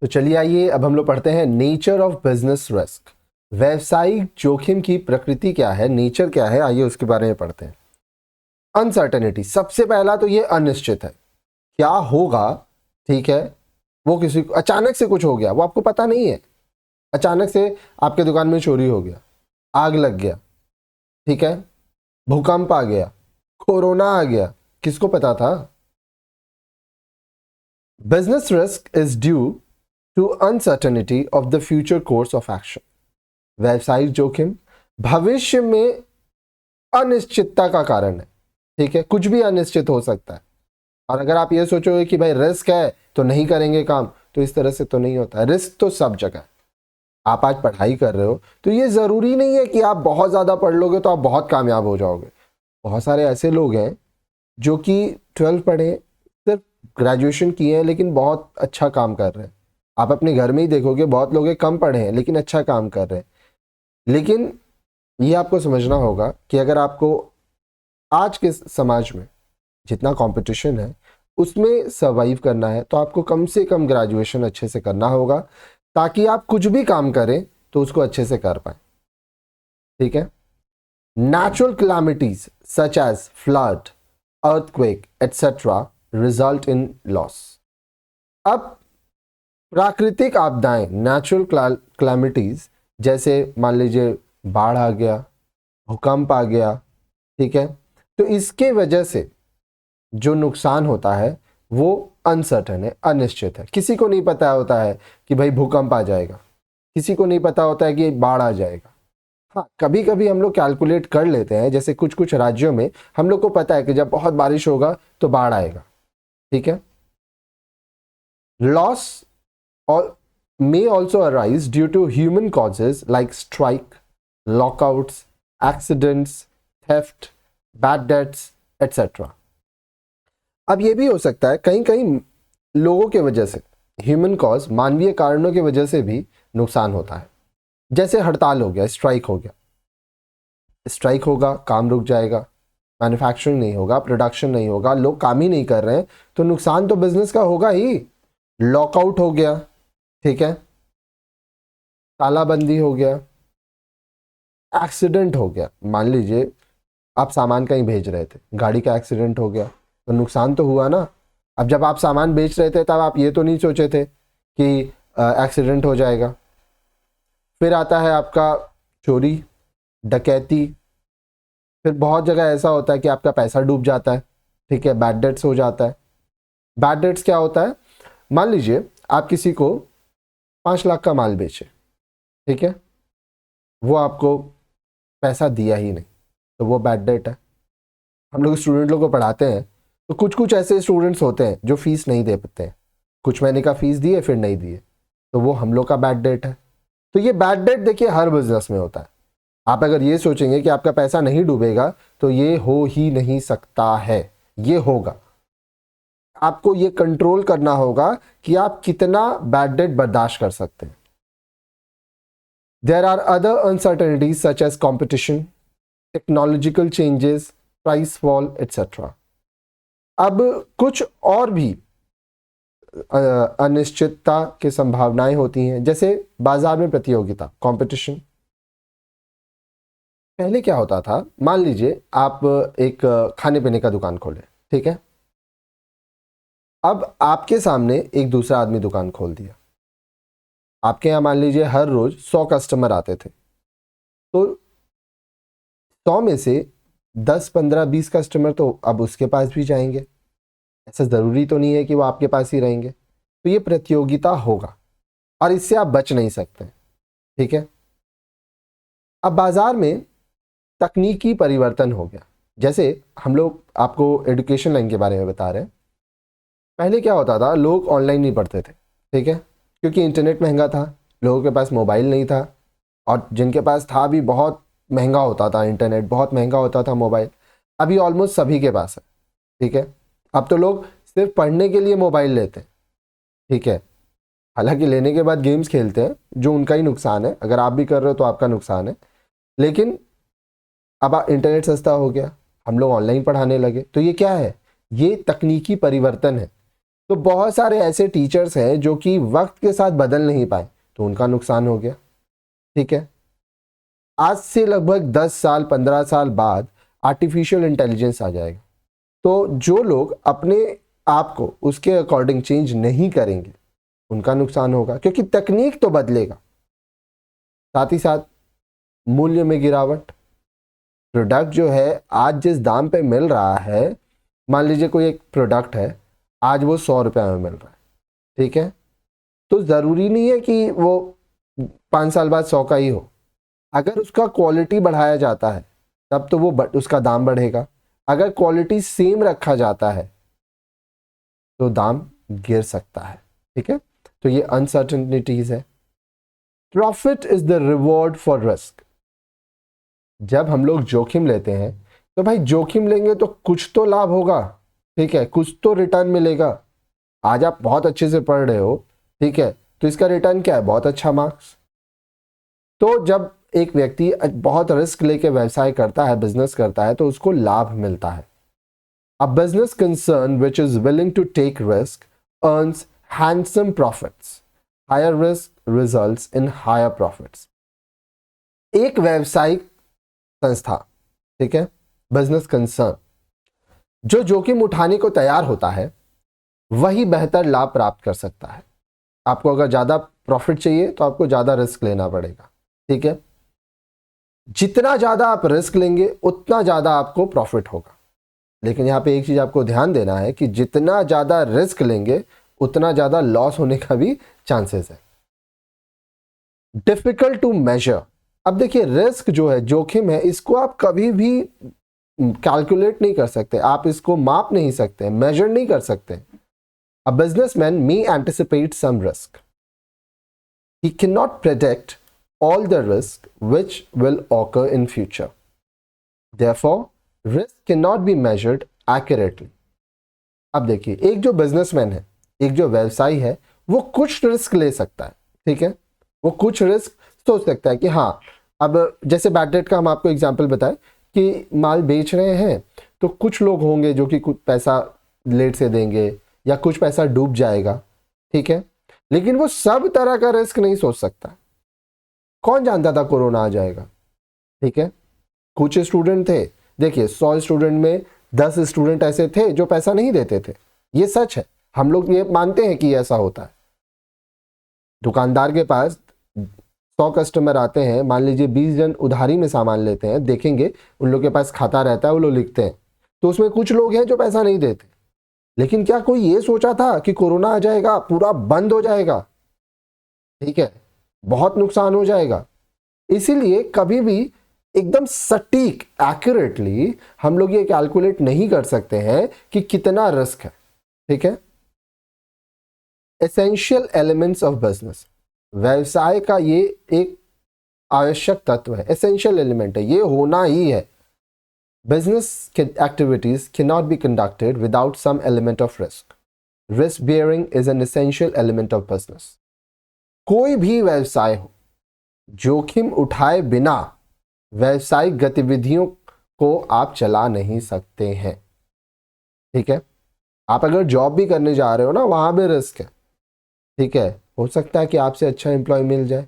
तो चलिए आइए अब हम लोग पढ़ते हैं नेचर ऑफ बिजनेस रिस्क। व्यवसायिक जोखिम की प्रकृति क्या है, नेचर क्या है, आइए उसके बारे में पढ़ते हैं। अनसर्टेनिटी, सबसे पहला तो ये अनिश्चित है, क्या होगा। ठीक है, वो किसी को अचानक से कुछ हो गया, वो आपको पता नहीं है। अचानक से आपके दुकान में चोरी हो गया, आग लग गया, ठीक है, भूकंप आ गया, कोरोना आ गया, किसको पता था। Business risk is due to uncertainty of the future course of action. व्यावसायिक जोखिम भविष्य में अनिश्चितता का कारण है। ठीक है, कुछ भी अनिश्चित हो सकता है। और अगर आप ये सोचोगे कि भाई रिस्क है तो नहीं करेंगे काम, तो इस तरह से तो नहीं होता है। रिस्क तो सब जगह है। आप आज पढ़ाई कर रहे हो तो ये जरूरी नहीं है कि आप बहुत ज्यादा पढ़ लोगे तो आप बहुत कामयाब हो जाओगे। बहुत सारे ऐसे लोग हैं जो कि 12 पढ़े, सिर्फ ग्रेजुएशन किए हैं, लेकिन बहुत अच्छा काम कर रहे हैं। आप अपने घर में ही देखोगे, बहुत लोग कम पढ़े हैं लेकिन अच्छा काम कर रहे हैं। लेकिन ये आपको समझना होगा कि अगर आपको आज के समाज में जितना कंपटीशन है उसमें सर्वाइव करना है तो आपको कम से कम ग्रेजुएशन अच्छे से करना होगा, ताकि आप कुछ भी काम करें तो उसको अच्छे से कर पाए। ठीक है, natural calamities such as flood, earthquake etcetera result in loss. अब प्राकृतिक आपदाएं, नेचुरल कैलामिटीज, जैसे मान लीजिए बाढ़ आ गया, भूकंप आ गया, ठीक है, तो इसके वजह से जो नुकसान होता है वो अनसर्टेन है, अनिश्चित है। किसी को नहीं पता होता है कि भाई भूकंप आ जाएगा, किसी को नहीं पता होता है कि बाढ़ आ जाएगा। हाँ, कभी कभी हम लोग कैलकुलेट कर लेते हैं, जैसे कुछ कुछ राज्यों में हम लोग को पता है कि जब बहुत बारिश होगा तो बाढ़ आएगा। ठीक है, लॉस और may also arise due to human causes like strike, lockouts, accidents, theft, bad debts, etc. अब ये भी हो सकता है कहीं कहीं लोगों के वजह से, ह्यूमन कॉज, मानवीय कारणों की वजह से भी नुकसान होता है। जैसे हड़ताल हो गया, स्ट्राइक हो गया, स्ट्राइक होगा, काम रुक जाएगा, मैन्युफैक्चरिंग नहीं होगा, प्रोडक्शन नहीं होगा, लोग काम ही नहीं कर रहे हैं, तो नुकसान तो बिजनेस का होगा ही। लॉकआउट हो गया, ठीक है, तालाबंदी हो गया, एक्सीडेंट हो गया, मान लीजिए आप सामान कहीं भेज रहे थे, गाड़ी का एक्सीडेंट हो गया, तो नुकसान तो हुआ ना। अब जब आप सामान बेच रहे थे तब आप ये तो नहीं सोचे थे कि एक्सीडेंट हो जाएगा। फिर आता है आपका चोरी, डकैती, फिर बहुत जगह ऐसा होता है कि आपका पैसा डूब जाता है। ठीक है, बैड डेट्स हो जाता है। बैड डेट्स क्या होता है, मान लीजिए आप किसी को 5 लाख का माल बेचे, ठीक है, वो आपको पैसा दिया ही नहीं, तो वो बैड डेट है। हम लोग स्टूडेंट लोग को पढ़ाते हैं तो कुछ कुछ ऐसे स्टूडेंट्स होते हैं जो फीस नहीं दे पाते हैं, कुछ महीने का फीस दिए फिर नहीं दिए, तो वो हम लोग का बैड डेट है। तो ये बैड डेट देखिए हर बिजनेस में होता है। आप अगर ये सोचेंगे कि आपका पैसा नहीं डूबेगा तो ये हो ही नहीं सकता है, ये होगा। आपको ये कंट्रोल करना होगा कि आप कितना बैड डेट बर्दाश्त कर सकते हैं। There are other uncertainties such as competition, technological changes, price fall etcetera. अब कुछ और भी अनिश्चितता की संभावनाएं होती हैं, जैसे बाजार में प्रतियोगिता, कंपटीशन। पहले क्या होता था, मान लीजिए आप एक खाने पीने का दुकान खोले, ठीक है, अब आपके सामने एक दूसरा आदमी दुकान खोल दिया। आपके यहाँ मान लीजिए हर रोज 100 कस्टमर आते थे, तो 100 में से 10, 15, 20 कस्टमर तो अब उसके पास भी जाएंगे। ऐसा जरूरी तो नहीं है कि वो आपके पास ही रहेंगे। तो ये प्रतियोगिता होगा और इससे आप बच नहीं सकते। ठीक है, अब बाजार में तकनीकी परिवर्तन हो गया। जैसे हम लोग आपको एजुकेशन लाइन के बारे में बता रहे हैं। पहले क्या होता था, लोग ऑनलाइन नहीं पढ़ते थे, ठीक है, क्योंकि इंटरनेट महंगा था, लोगों के पास मोबाइल नहीं था, और जिनके पास था भी बहुत महंगा होता था इंटरनेट, बहुत महंगा होता था मोबाइल। अभी ऑलमोस्ट सभी के पास है। ठीक है, अब तो लोग सिर्फ पढ़ने के लिए मोबाइल लेते हैं। ठीक है, हालांकि लेने के बाद गेम्स खेलते हैं, जो उनका ही नुकसान है। अगर आप भी कर रहे हो तो आपका नुकसान है। लेकिन अब इंटरनेट सस्ता हो गया, हम लोग ऑनलाइन पढ़ाने लगे, तो ये क्या है, ये तकनीकी परिवर्तन है। तो बहुत सारे ऐसे टीचर्स हैं जो कि वक्त के साथ बदल नहीं पाए, तो उनका नुकसान हो गया। ठीक है, आज से लगभग 10 साल 15 साल बाद आर्टिफिशियल इंटेलिजेंस आ जाएगा, तो जो लोग अपने आप को उसके अकॉर्डिंग चेंज नहीं करेंगे उनका नुकसान होगा, क्योंकि तकनीक तो बदलेगा, साथ ही साथ मूल्य में गिरावट। प्रोडक्ट जो है आज जिस दाम पे मिल रहा है, मान लीजिए कोई एक प्रोडक्ट है आज वो 100 रुपये में मिल रहा है, ठीक है, तो ज़रूरी नहीं है कि वो 5 साल बाद 100 का ही हो। अगर उसका क्वालिटी बढ़ाया जाता है तब तो वो उसका दाम बढ़ेगा, अगर क्वालिटी सेम रखा जाता है तो दाम गिर सकता है। ठीक है, तो ये अनसर्टेनिटीज है। Profit is the reward for risk. जब हम लोग जोखिम लेते हैं तो भाई जोखिम लेंगे तो कुछ तो लाभ होगा, ठीक है, कुछ तो रिटर्न मिलेगा। आज आप बहुत अच्छे से पढ़ रहे हो, ठीक है, तो इसका रिटर्न क्या है? बहुत अच्छा मार्क्स। तो जब एक व्यक्ति बहुत रिस्क लेके व्यवसाय करता है, बिजनेस करता है, तो उसको लाभ मिलता है। A business concern which is willing to take risk earns handsome profits. Higher risk results in higher profits. एक व्यावसायिक संस्था, ठीक है, बिजनेस कंसर्न, जो जोखिम उठाने को तैयार होता है वही बेहतर लाभ प्राप्त कर सकता है। आपको अगर ज्यादा प्रॉफिट चाहिए तो आपको ज्यादा रिस्क लेना पड़ेगा। ठीक है, जितना ज्यादा आप रिस्क लेंगे उतना ज्यादा आपको प्रॉफिट होगा। लेकिन यहाँ पे एक चीज आपको ध्यान देना है कि जितना ज्यादा रिस्क लेंगे उतना ज्यादा लॉस होने का भी चांसेस है। Difficult to measure. अब देखिए, रिस्क जो है, जोखिम है, इसको आप कभी भी कैलकुलेट नहीं कर सकते, आप इसको माप नहीं सकते, मेजर नहीं कर सकते। A businessman may anticipate some risk, he can not predict all the risk which will occur in future. Therefore, risk cannot be measured accurately. अब देखिए, एक जो बिजनेसमैन है, एक जो व्यवसायी है, वो कुछ रिस्क ले सकता है। ठीक है, वो कुछ रिस्क सोच सकता है कि हाँ, अब जैसे बैड डेट का हम आपको एग्जांपल बताएं कि माल बेच रहे हैं तो कुछ लोग होंगे जो कि कुछ पैसा लेट से देंगे या कुछ पैसा डूब जाएगा। ठीक है, लेकिन वो सब तरह का रिस्क नहीं सोच सकता। कौन जानता था कोरोना आ जाएगा? ठीक है, कुछ स्टूडेंट थे, देखिए 100 स्टूडेंट में 10 स्टूडेंट ऐसे थे जो पैसा नहीं देते थे, ये सच है, हम लोग ये मानते हैं कि ऐसा होता है। दुकानदार के पास 100 कस्टमर आते हैं, मान लीजिए 20 जन उधारी में सामान लेते हैं, देखेंगे उन लोग के पास खाता रहता है, वो लोग लिखते हैं, तो उसमें कुछ लोग हैं जो पैसा नहीं देते। लेकिन क्या कोई ये सोचा था कि कोरोना आ जाएगा, पूरा बंद हो जाएगा, ठीक है, बहुत नुकसान हो जाएगा? इसीलिए कभी भी एकदम सटीक एक्यूरेटली हम लोग ये कैलकुलेट नहीं कर सकते हैं कि कितना रिस्क है। ठीक है, एसेंशियल एलिमेंट्स ऑफ बिजनेस, व्यवसाय का ये एक आवश्यक तत्व है, एसेंशियल एलिमेंट है, ये होना ही है। Business activities can not be conducted without some element of risk. Risk bearing is an essential element of business. कोई भी व्यवसाय हो, जोखिम उठाए बिना व्यवसायिक गतिविधियों को आप चला नहीं सकते हैं। ठीक है, आप अगर जॉब भी करने जा रहे हो ना, वहां भी रिस्क है। ठीक है, हो सकता है कि आपसे अच्छा एम्प्लॉय मिल जाए,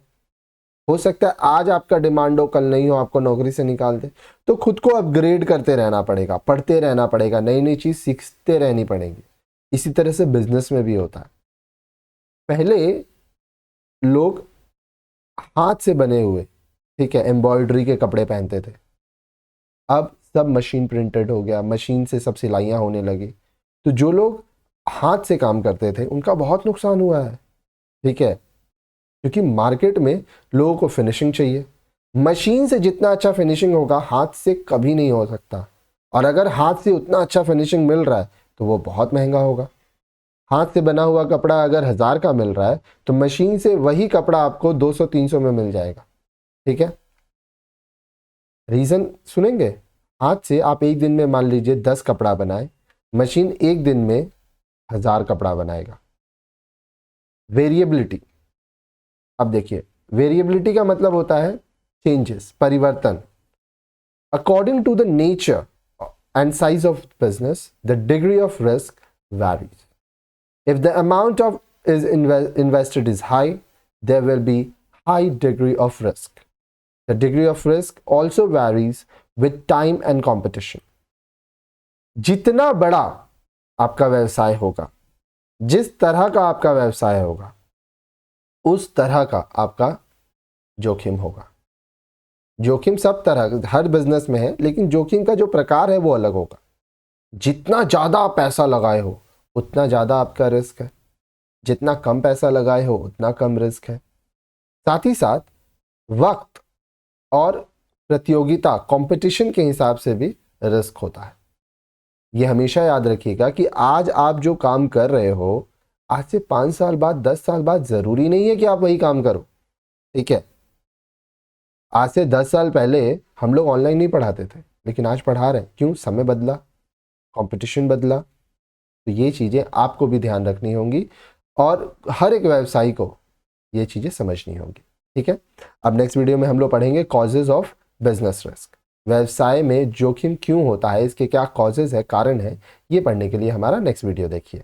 हो सकता है आज आपका डिमांड हो, कल नहीं हो, आपको नौकरी से निकाल दे। तो खुद को अपग्रेड करते रहना पड़ेगा, पढ़ते रहना पड़ेगा, नई नई चीज सीखते रहनी पड़ेगी। इसी तरह से बिजनेस में भी होता है। पहले लोग हाथ से बने हुए, ठीक है, एम्ब्रॉयडरी के कपड़े पहनते थे, अब सब मशीन प्रिंटेड हो गया, मशीन से सब सिलाइयां होने लगी। तो जो लोग हाथ से काम करते थे उनका बहुत नुकसान हुआ है। ठीक है, क्योंकि मार्केट में लोगों को फिनिशिंग चाहिए, मशीन से जितना अच्छा फिनिशिंग होगा हाथ से कभी नहीं हो सकता। और अगर हाथ से उतना अच्छा फिनिशिंग मिल रहा है तो वो बहुत महंगा होगा। हाथ से बना हुआ कपड़ा अगर 1000 का मिल रहा है तो मशीन से वही कपड़ा आपको 200-300 में मिल जाएगा। ठीक है, रीजन सुनेंगे? हाथ से आप एक दिन में मान लीजिए 10 कपड़ा बनाए, मशीन एक दिन में 1000 कपड़ा बनाएगा। वेरिएबिलिटी, अब देखिए, वेरिएबिलिटी का मतलब होता है चेंजेस, परिवर्तन। According to the nature and size of business the degree of risk varies. If the amount of is invested is high, there will be high degree of risk. The degree of risk also varies with time and competition. जितना बड़ा आपका व्यवसाय होगा, जिस तरह का आपका व्यवसाय होगा, उस तरह का आपका जोखिम होगा. जोखिम सब तरह हर बिजनेस में है, लेकिन जोखिम का जो प्रकार है वो अलग होगा. जितना ज़्यादा आप पैसा लगाए हो उतना ज़्यादा आपका रिस्क है, जितना कम पैसा लगाए हो उतना कम रिस्क है. साथ ही साथ वक्त और प्रतियोगिता कंपटीशन के हिसाब से भी रिस्क होता है. ये हमेशा याद रखिएगा कि आज आप जो काम कर रहे हो, आज से 5 साल बाद 10 साल बाद ज़रूरी नहीं है कि आप वही काम करो. ठीक है, आज से 10 साल पहले हम लोग ऑनलाइन नहीं पढ़ाते थे, लेकिन आज पढ़ा रहे हैं. क्यों? समय बदला, कंपटीशन बदला. तो ये चीज़ें आपको भी ध्यान रखनी होंगी और हर एक व्यवसायी को ये चीज़ें समझनी होंगी. ठीक है, अब नेक्स्ट वीडियो में हम लोग पढ़ेंगे कॉजेज ऑफ बिजनेस रिस्क. व्यवसाय में जोखिम क्यों होता है, इसके क्या कॉजेज है, कारण है, ये पढ़ने के लिए हमारा नेक्स्ट वीडियो देखिए.